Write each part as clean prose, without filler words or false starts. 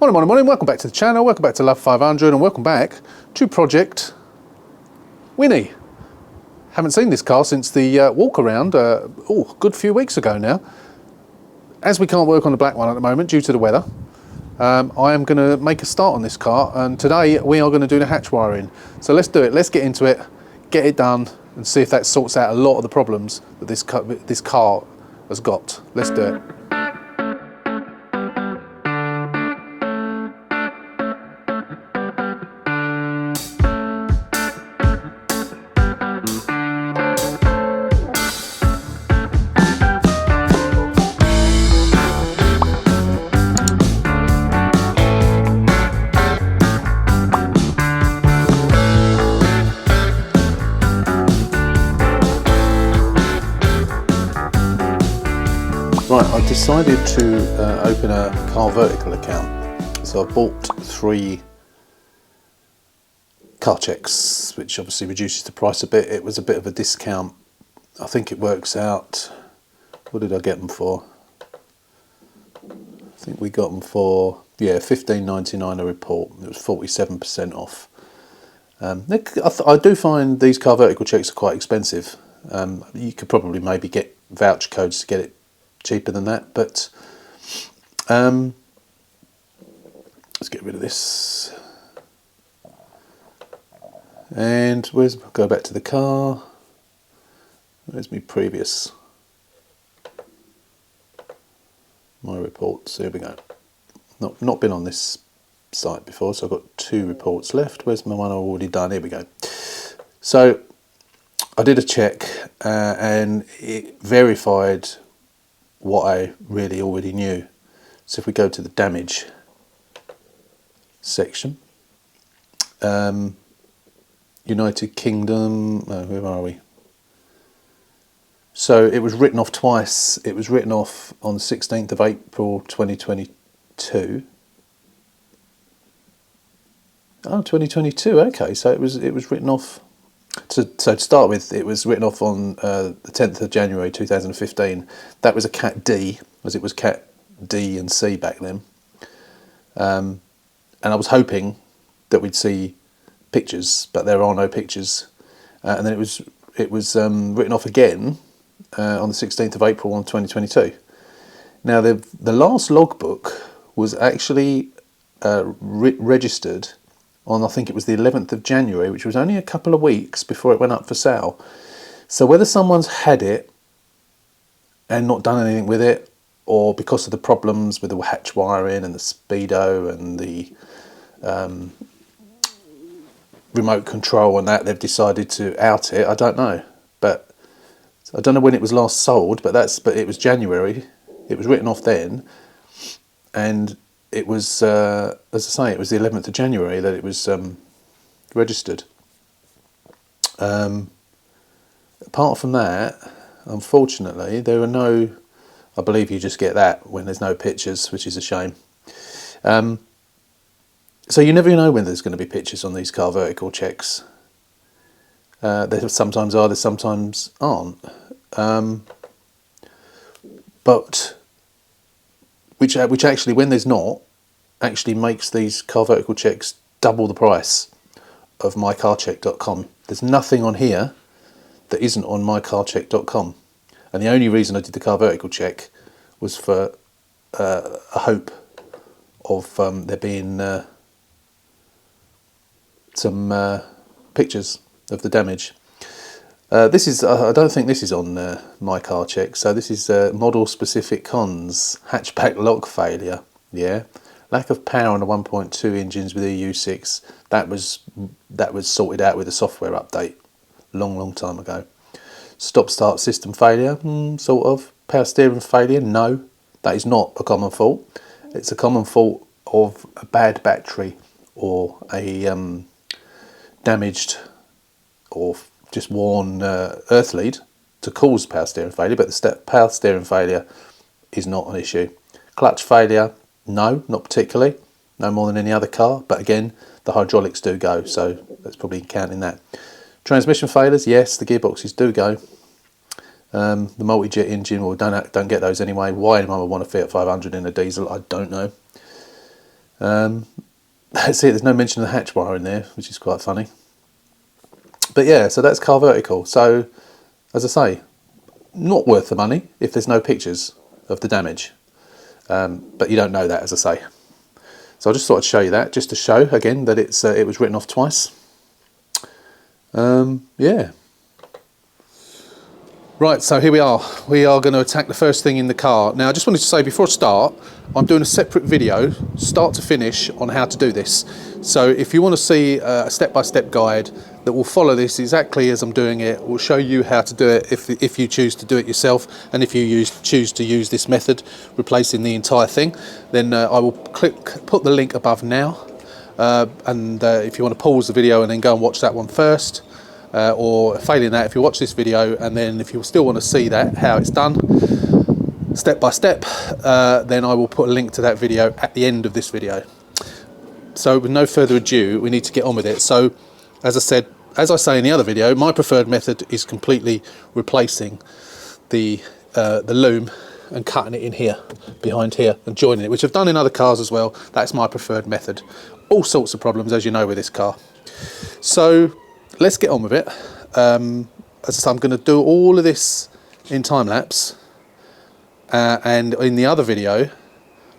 Morning, welcome back to the channel, welcome back to Love 500 and welcome back to Project Winnie. Haven't seen this car since the walk around, a good few weeks ago now. As we can't work on the black one at the moment due to the weather, I am going to make a start on this car, and today we are going to do the hatch wiring. So let's do it, let's get into it, get it done and see if that sorts out a lot of the problems that this car has got. Let's do it. Right, I decided to open a car vertical account, so I bought 3 car checks, which obviously reduces the price a bit. It was a bit of a discount. I think it works out, what did I get them for? I think we got them for, yeah, $15.99 a report. It was 47% off. I do find these car vertical checks are quite expensive. You could probably maybe get voucher codes to get it cheaper than that, but let's get rid of this. And go back to the car. Where's my previous? My reports. Here we go. Not been on this site before, so I've got 2 reports left. Where's my one I've already done? Here we go. So I did a check and it verified what I really already knew. So if we go to the damage section, United Kingdom, where are we? So it was written off twice. It was written off on the 16th of April 2022. Oh, 2022, okay, so it was written off. So to start with, it was written off on the 10th of January 2015. That was a Cat D, as it was Cat D and C back then. And I was hoping that we'd see pictures, but there are no pictures. And then it was written off again on the 16th of April on 2022. Now the last logbook was actually registered on, I think it was the 11th of January, which was only a couple of weeks before it went up for sale. So whether someone's had it and not done anything with it, or because of the problems with the hatch wiring and the speedo and the remote control and that, they've decided to out it, I don't know. But I don't know when it was last sold, but it was January. It was written off then, and it was, as I say, it was the 11th of January that it was registered. Apart from that, unfortunately, there are no, I believe you just get that when there's no pictures, which is a shame. So you never know when there's going to be pictures on these car vertical checks. There sometimes are, there sometimes aren't. But which actually, when there's not, actually makes these car vertical checks double the price of mycarcheck.com. There's nothing on here that isn't on mycarcheck.com. And the only reason I did the car vertical check was for a hope of there being some pictures of the damage. This is, I don't think this is on my car check. So this is model specific cons, hatchback lock failure. Yeah, lack of power on the 1.2 engines with EU6. That was sorted out with a software update long time ago. Stop start system failure, sort of. Power steering failure, no, that is not a common fault. It's a common fault of a bad battery or a damaged or just worn earth lead to cause power steering failure, but the power steering failure is not an issue. Clutch failure, no, not particularly, no more than any other car, but again, the hydraulics do go, so that's probably counting that. Transmission failures, yes, the gearboxes do go. The multi-jet engine, well, don't get those anyway. Why anyone would want a Fiat 500 in a diesel, I don't know. That's it, there's no mention of the hatch wire in there, which is quite funny. But yeah, so that's car vertical. So, as I say, not worth the money if there's no pictures of the damage. But you don't know that, as I say. So I just thought I'd show you that, just to show, again, that it was written off twice. Yeah. Right, so here we are. We are going to attack the first thing in the car. Now, I just wanted to say, before I start, I'm doing a separate video, start to finish, on how to do this. So if you want to see a step-by-step guide that will follow this exactly as I'm doing it, will show you how to do it if you choose to do it yourself, and if you choose to use this method, replacing the entire thing, then I will put the link above now. And if you want to pause the video and then go and watch that one first, or failing that, if you watch this video and then if you still want to see that, how it's done step by step, then I will put a link to that video at the end of this video. So with no further ado, we need to get on with it. So as I say in the other video, my preferred method is completely replacing the loom and cutting it in here, behind here, and joining it, which I've done in other cars as well. That's my preferred method. All sorts of problems, as you know, with this car. So let's get on with it. As I say, I'm going to do all of this in time lapse, and in the other video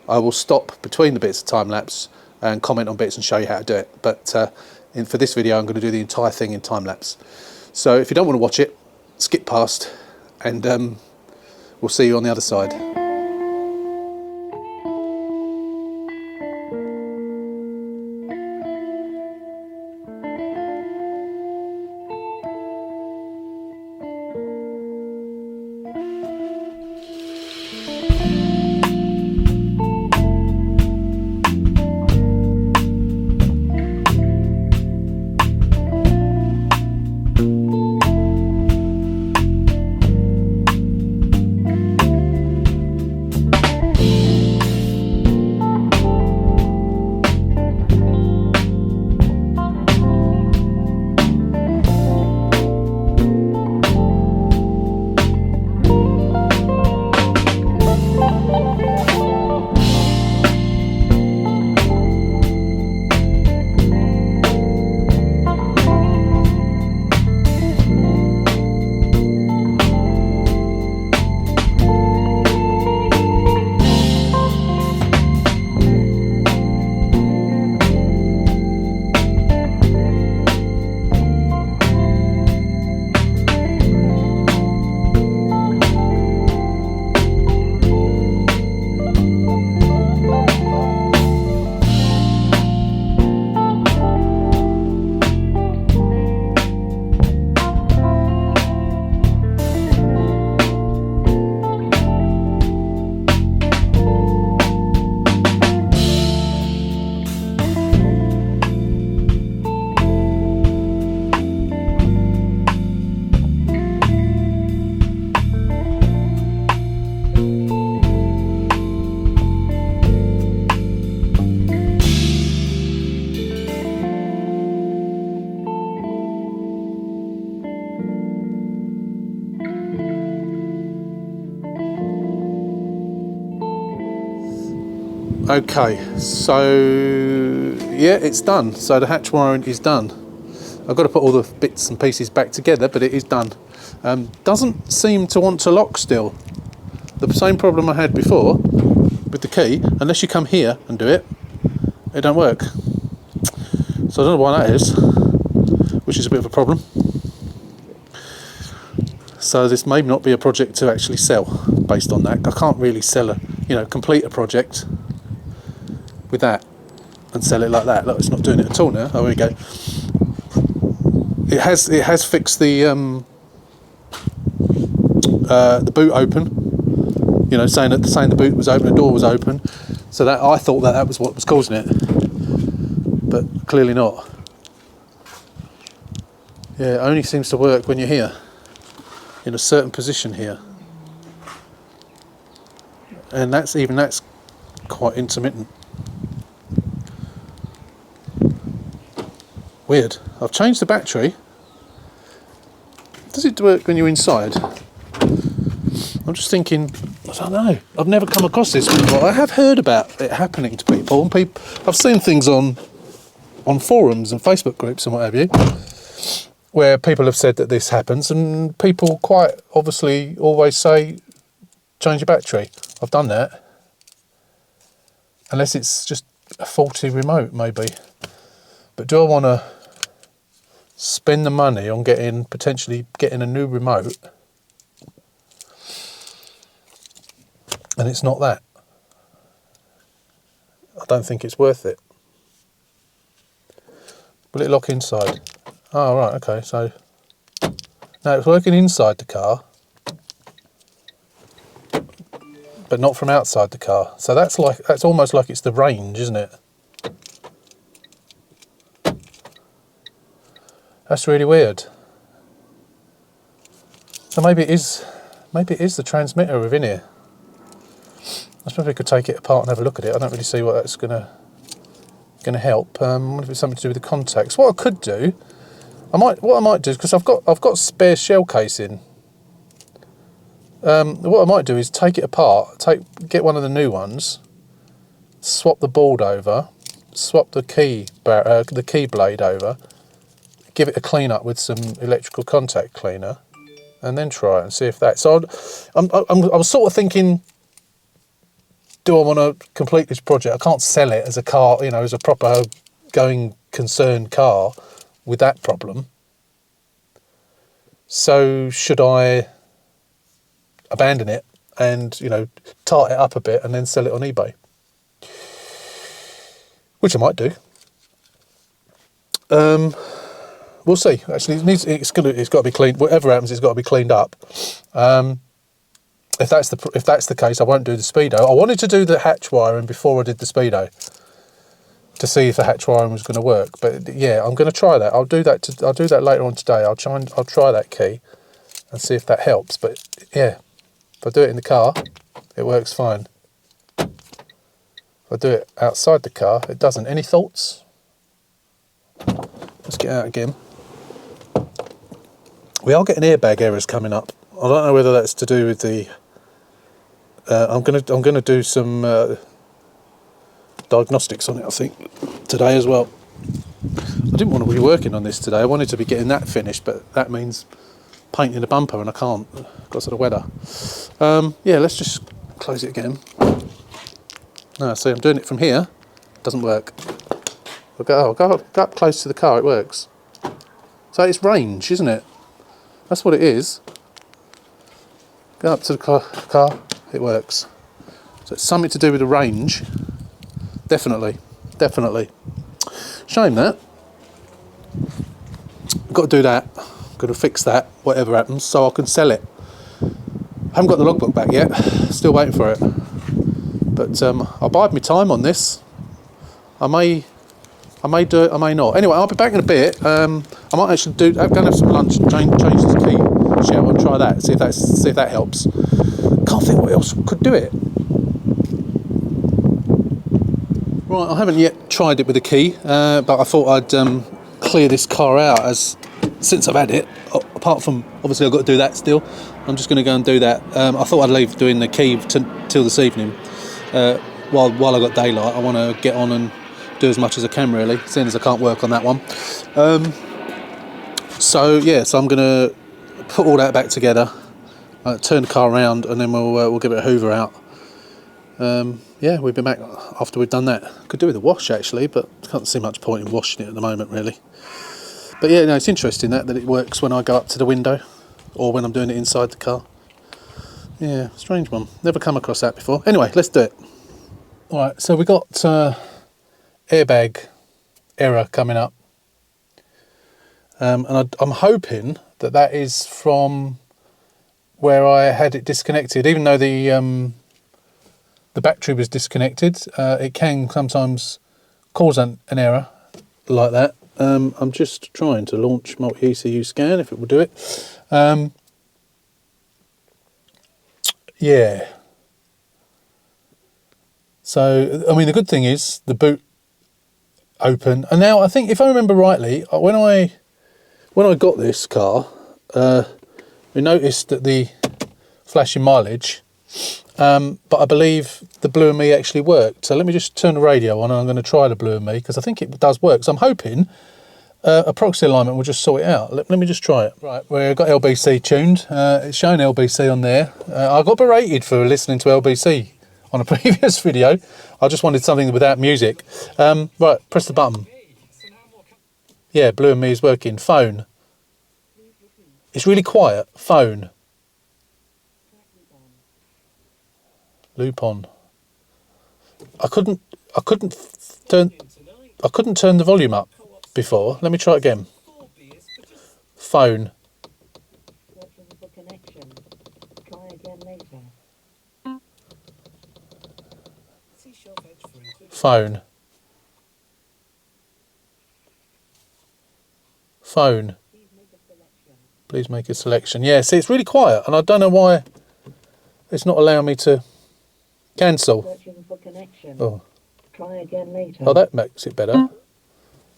I will stop between the bits of time lapse and comment on bits and show you how to do it. But for this video I'm going to do the entire thing in time lapse. So if you don't want to watch it, skip past, and we'll see you on the other side. Okay, so yeah, it's done. So the hatch wiring is done. I've got to put all the bits and pieces back together, but it is done. Doesn't seem to want to lock still. The same problem I had before with the key, unless you come here and do it, it don't work. So I don't know why that is, which is a bit of a problem. So this may not be a project to actually sell based on that. I can't really sell complete a project with that and sell it like that. Look, it's not doing it at all now. Oh, there we go. It has fixed the boot open. Saying the boot was open, the door was open. So that I thought that was what was causing it, but clearly not. Yeah, it only seems to work when you're here, in a certain position here, and that's quite intermittent. Weird. I've changed the battery. Does it work when you're inside? I'm just thinking, I don't know. I've never come across this before. I have heard about it happening to people, and I've seen things on forums and Facebook groups and what have you, where people have said that this happens, and people quite obviously always say, change your battery. I've done that. Unless it's just a faulty remote, maybe. But do I want to spend the money on potentially getting a new remote, and it's not that? I don't think it's worth it. Will it lock inside? Oh, right, okay, so now it's working inside the car, but not from outside the car. So that's almost like it's the range, isn't it? That's really weird. So maybe it is the transmitter within here. I suppose we could take it apart and have a look at it. I don't really see what that's gonna help. I wonder if it's something to do with the contacts. What I could do, what I might do, because I've got spare shell casing. What I might do is take it apart, get one of the new ones, swap the board over, swap the key blade over, give it a clean up with some electrical contact cleaner, and then try it and see if that. So I'm sort of thinking, do I want to complete this project? I can't sell it as a car, as a proper going concern car with that problem. So should I abandon it and, tart it up a bit and then sell it on eBay? Which I might do. We'll see. Actually, it's got to be cleaned. Whatever happens, it's got to be cleaned up. If that's the case, I won't do the speedo. I wanted to do the hatch wiring before I did the speedo to see if the hatch wiring was going to work. But yeah, I'm going to try that. I'll do that later on today. I'll try that key and see if that helps. But yeah, if I do it in the car, it works fine. If I do it outside the car, it doesn't. Any thoughts? Let's get out again. We are getting airbag errors coming up. I don't know whether that's to do with the. I'm gonna do some diagnostics on it, I think, today as well. I didn't want to be working on this today. I wanted to be getting that finished, but that means painting the bumper, and I can't because of the weather. Yeah, let's just close it again. No, see, I'm doing it from here. Doesn't work. I'll go up close to the car. It works. So it's range, isn't it? That's what it is. Go up to the car, it works. So it's something to do with the range. Definitely. Shame that. Got to do that. Got to fix that, whatever happens, so I can sell it. Haven't got the logbook back yet. Still waiting for it. But I'll bide my time on this. I may do it, I may not. Anyway, I'll be back in a bit. I might actually I'm going to have some lunch and change the key shell and try that. See if that helps. Can't think what else could do it. Right, I haven't yet tried it with a key, but I thought I'd clear this car out since I've had it. Apart from obviously I've got to do that still. I'm just going to go and do that. I thought I'd leave doing the key till this evening. While I got daylight, I want to get on and do as much as I can, really, seeing as I can't work on that one. So I'm going to put all that back together, turn the car around, and then we'll give it a hoover out. We'll be back after we've done that. Could do with a wash actually, but can't see much point in washing it at the moment, really. But yeah, no, it's interesting that it works when I go up to the window or when I'm doing it inside the car. Yeah, strange one. Never come across that before. Anyway, let's do it. All right, so we got airbag error coming up, and I'm hoping that is from where I had it disconnected. Even though the battery was disconnected, it can sometimes cause an error like that. I'm just trying to launch multi-ECU scan, if it will do it. Yeah. So, I mean, the good thing is the boot open. And now I think, if I remember rightly, when I got this car, we noticed that the flashing mileage but I believe the Blue and Me actually worked. So let me just turn the radio on and I'm going to try the Blue and Me because I think it does work. So I'm hoping a proxy alignment will just sort it out. Let me just try it. Right, we've got LBC tuned. It's showing LBC on there. I got berated for listening to LBC on a previous video. I just wanted something without music. Right, press the button. Yeah, Blue and Me is working. Phone. It's really quiet. Phone. Loop on. I couldn't turn the volume up before. Let me try it again. Phone. Phone. Phone. Please make a selection. Yeah, see, it's really quiet, and I don't know why it's not allowing me to cancel. Oh. Try again later. Oh, that makes it better.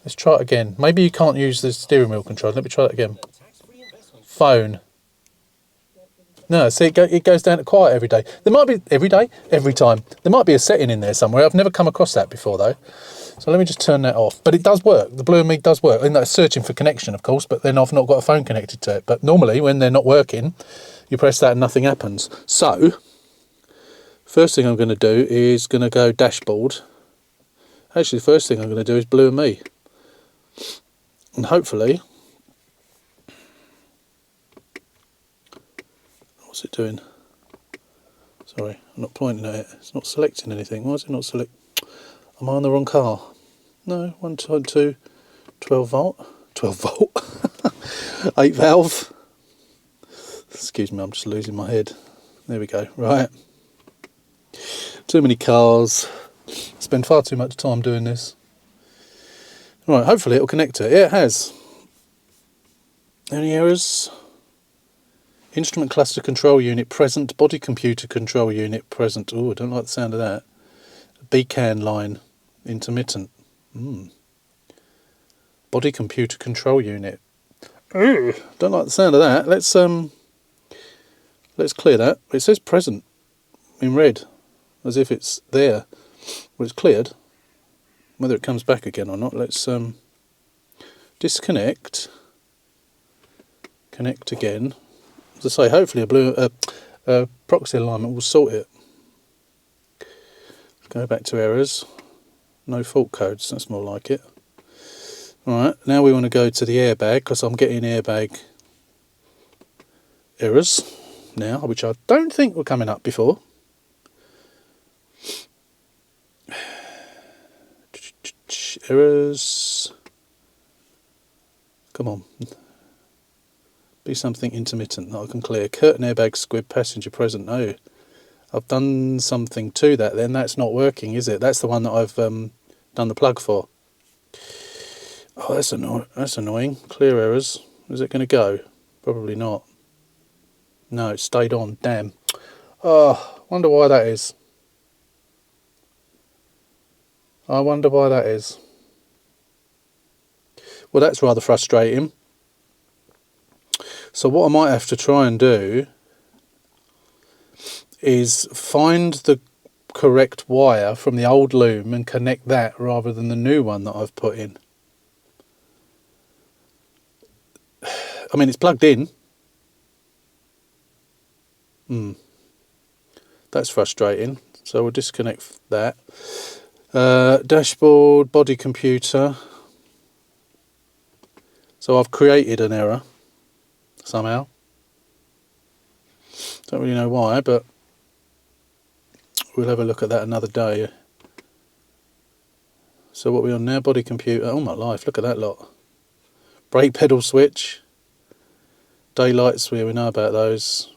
Let's try it again. Maybe you can't use the steering wheel control. Let me try that again. Phone. No, see, it goes down to quiet every day. There might be every time. There might be a setting in there somewhere. I've never come across that before though. So let me just turn that off. But it does work. The Blue and Me does work. And that's searching for connection, of course. But then I've not got a phone connected to it. But normally, when they're not working, you press that and nothing happens. So first thing I'm going to do is going to go dashboard. Actually, the first thing I'm going to do is Blue and Me. And hopefully, what's it doing? Sorry, I'm not pointing at it. It's not selecting anything. Why is it not select? Am I on the wrong car? No, 1.2, 12 volt. 12 volt. 8 valve. Excuse me, I'm just losing my head. There we go. Right. Too many cars. Spend far too much time doing this. Right, hopefully it'll connect to it. Yeah, it has. Any errors? Instrument cluster control unit present. Body computer control unit present. Oh, I don't like the sound of that. Beacon line intermittent. Body computer control unit. Ooh, don't like the sound of that. Let's clear that. It says present in red, as if it's there. Well, it's cleared. Whether it comes back again or not, let's disconnect. Connect again. As I say, hopefully a proxy alignment will sort it. Go back to errors. No fault codes, that's more like it. Alright, now we want to go to the airbag, because I'm getting airbag errors now, which I don't think were coming up before. Errors. Come on. Be something intermittent that I can clear. Curtain airbag squib passenger present. No. I've done something to that then. That's not working, is it? That's the one that I've done the plug for. Oh, that's annoying. Clear errors. Is it going to go? Probably not. No, it stayed on. Damn. Oh, wonder why that is. I wonder why that is. Well, that's rather frustrating. So what I might have to try and do is find the correct wire from the old loom and connect that rather than the new one that I've put in. I mean, it's plugged in. That's frustrating. So we'll disconnect that. Dashboard, body computer. So I've created an error somehow. Don't really know why, but we'll have a look at that another day. So what are we on now? Body computer. Oh my life, look at that lot. Brake pedal switch. Daylights, we know about those.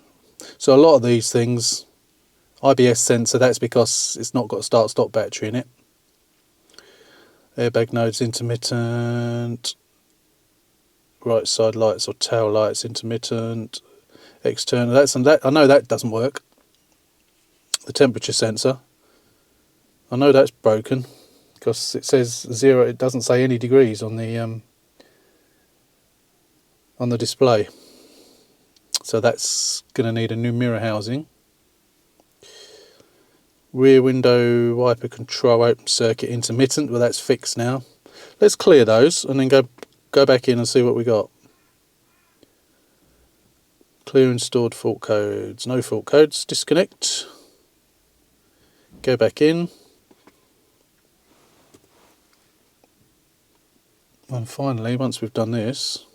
So a lot of these things, IBS sensor, that's because it's not got a start-stop battery in it. Airbag nodes intermittent. Right side lights or tail lights intermittent. External, I know that doesn't work. The temperature sensor, I know that's broken because it says 0. It doesn't say any degrees on the display. So that's going to need a new mirror housing. Rear window wiper control open circuit intermittent, well that's fixed now. Let's clear those and then go back in and see what we got. Clear and stored fault codes. No fault codes. Disconnect. Go back in. And finally, once we've done this,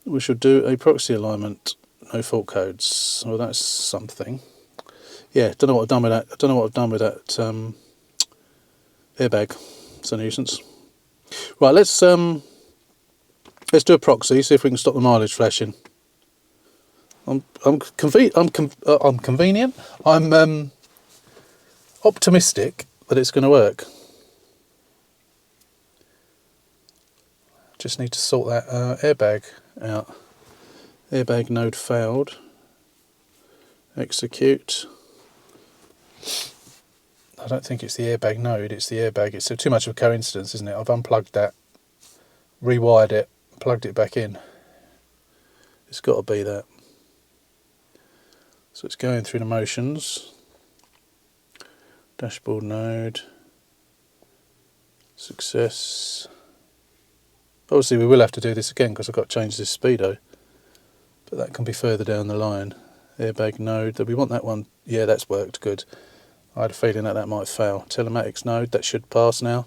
we should do a proxy alignment. No fault codes. Well, that's something. Yeah, don't know what I've done with that. I don't know what I've done with that airbag. It's a nuisance. Right, let's do a proxy. See if we can stop the mileage flashing. I'm convenient. I'm optimistic that it's going to work. Just need to sort that airbag out. Airbag node failed. Execute. I don't think it's the airbag node, it's the airbag. It's too much of a coincidence, isn't it? I've unplugged that, rewired it, plugged it back in. It's got to be that. So it's going through the motions. Dashboard node. Success. Obviously we will have to do this again because I've got to change this speedo. But that can be further down the line. Airbag node. Do we want that one? Yeah, that's worked good. I had a feeling that that might fail. Telematics node, that should pass now.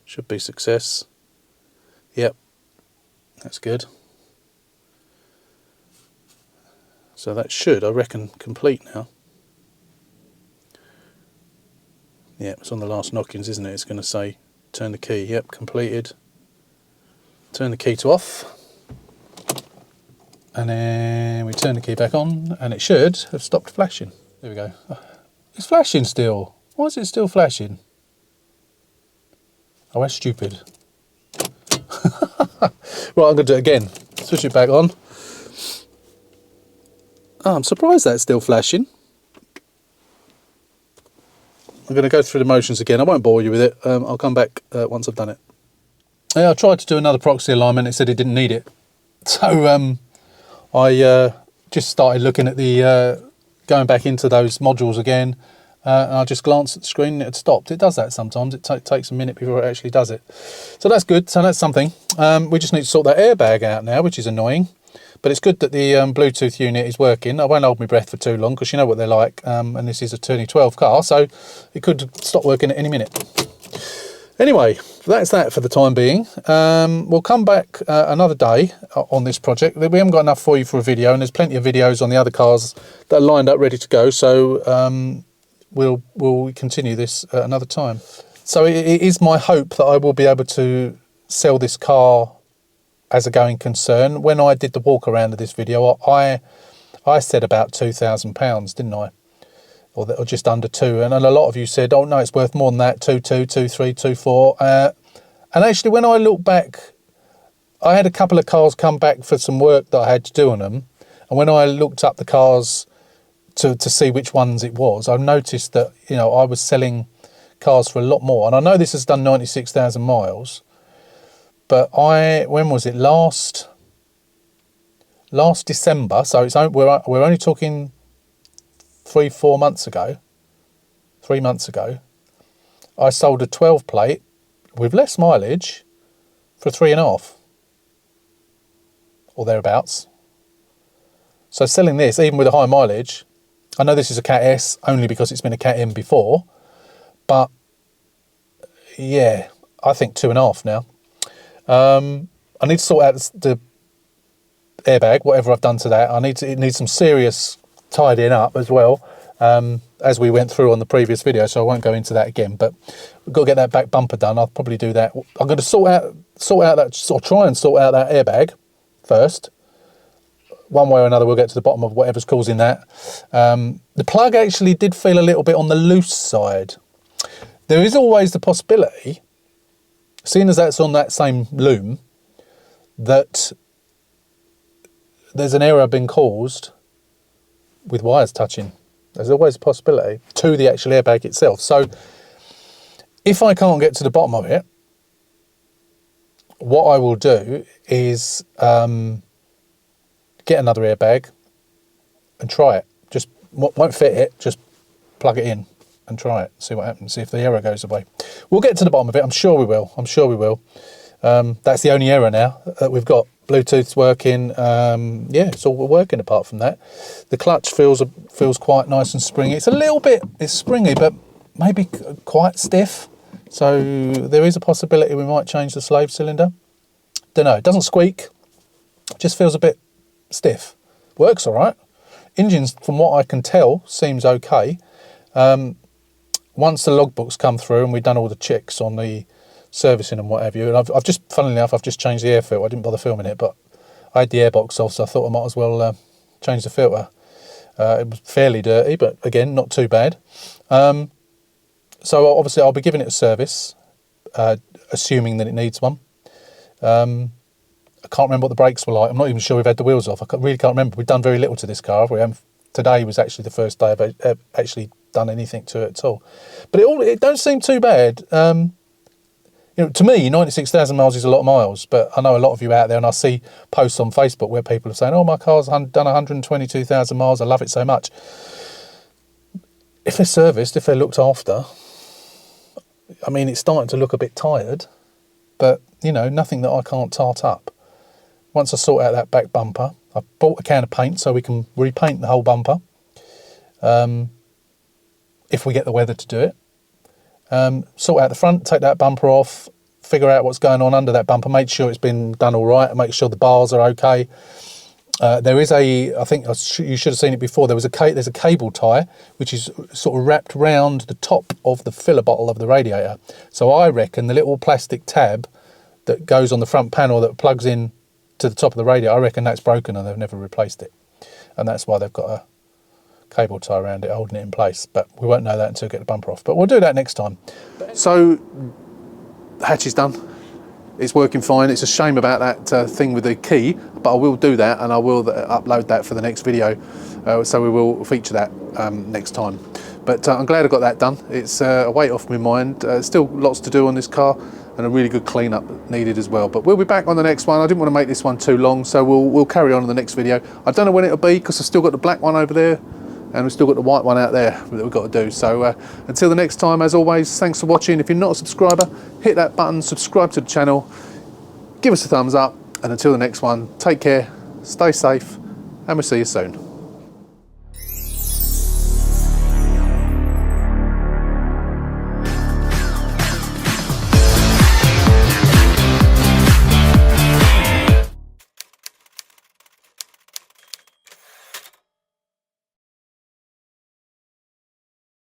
Should be success. Yep, that's good. So that should, I reckon, complete now. Yep, it's on the last knockings, isn't it? It's going to say turn the key. Yep, completed. Turn the key to off. And then we turn the key back on and it should have stopped flashing. There we go. It's flashing still. Why is it still flashing? Oh, that's stupid. Right, I'm going to do it again. Switch it back on. Oh, I'm surprised that's still flashing. I'm going to go through the motions again. I won't bore you with it. I'll come back once I've done it. Yeah, I tried to do another proxy alignment. It said it didn't need it. So I just started looking at the going back into those modules again, and I just glanced at the screen and it had stopped. It does that sometimes. It takes a minute before it actually does it. So that's good. So that's something. We just need to sort that airbag out now, which is annoying. But it's good that the Bluetooth unit is working. I won't hold my breath for too long because you know what they're like. And this is a 2012 car, so it could stop working at any minute. Anyway, that's that for the time being. We'll come back another day on this project. We haven't got enough for you for a video, and there's plenty of videos on the other cars that are lined up ready to go. So we'll continue this another time. So it is my hope that I will be able to sell this car as a going concern. When I did the walk around of this video, I said about £2,000, didn't I? Or just under two, and a lot of you said, oh no, it's worth more than that, 2.2, 2.3, 2.4. And actually when I look back, I had a couple of cars come back for some work that I had to do on them, and when I looked up the cars to see which ones it was, I noticed that, you know, I was selling cars for a lot more. And I know this has done 96,000 miles, but when was it, last December, so we're only talking 3 months ago, I sold a 12 plate with less mileage for 3.5 or thereabouts. So selling this, even with a high mileage, I know this is a Cat S only because it's been a Cat M before, but yeah, I think 2.5 now. I need to sort out the airbag, whatever I've done to that. It needs some serious tidying up as well, as we went through on the previous video, so I won't go into that again, but we've got to get that back bumper done. I'll probably do that. I'm going to try and sort out that airbag first. One way or another we'll get to the bottom of whatever's causing that. The plug actually did feel a little bit on the loose side. There is always the possibility, seeing as that's on that same loom, that there's an error been caused with wires touching. There's always a possibility to the actual airbag itself. So if I can't get to the bottom of it, what I will do is get another airbag and try it. Just won't fit it, just plug it in and try it, see what happens, see if the error goes away. We'll get to the bottom of it. I'm sure we will. That's the only error now that we've got. Bluetooth's working. Yeah, it's all working apart from that. The clutch feels quite nice and springy. It's a little bit, it's springy, but maybe quite stiff. So there is a possibility we might change the slave cylinder. Don't know. It doesn't squeak. Just feels a bit stiff. Works all right. Engines, from what I can tell, seems okay. Once the logbooks come through and we've done all the checks on the servicing and what have you, and I've just, funnily enough, I've just changed the air filter. I didn't bother filming it, but I had the airbox off, so I thought I might as well change the filter. It was fairly dirty, but again, not too bad. So obviously I'll be giving it a service, assuming that it needs one. I can't remember what the brakes were like. I'm not even sure we've had the wheels off. Really can't remember. We've done very little to this car. Today was actually the first day I've actually done anything to it at all. But it don't seem too bad. You know, to me, 96,000 miles is a lot of miles, but I know a lot of you out there, and I see posts on Facebook where people are saying, oh, my car's done 122,000 miles, I love it so much. If they're serviced, if they're looked after, I mean, it's starting to look a bit tired, but, you know, nothing that I can't tart up. Once I sort out that back bumper, I bought a can of paint so we can repaint the whole bumper, if we get the weather to do it. Sort out the front, take that bumper off, figure out what's going on under that bumper, make sure it's been done all right, and make sure the bars are okay. There is I think you should have seen it before, there's a cable tie which is sort of wrapped round the top of the filler bottle of the radiator. So I reckon the little plastic tab that goes on the front panel that plugs in to the top of the radiator, I reckon that's broken and they've never replaced it. And that's why they've got a cable tie around it holding it in place, but we won't know that until we get the bumper off, but we'll do that next time. So the hatch is done, it's working fine. It's a shame about that thing with the key, but I will do that and I will upload that for the next video, so we will feature that next time. But I'm glad I got that done. It's a weight off my mind. Still lots to do on this car and a really good clean up needed as well, but we'll be back on the next one. I didn't want to make this one too long, so we'll carry on in the next video. I don't know when it'll be because I've still got the black one over there and we've still got the white one out there that we've got to do. So until the next time, as always, thanks for watching. If you're not a subscriber, hit that button, subscribe to the channel, give us a thumbs up, and until the next one, take care, stay safe, and we'll see you soon.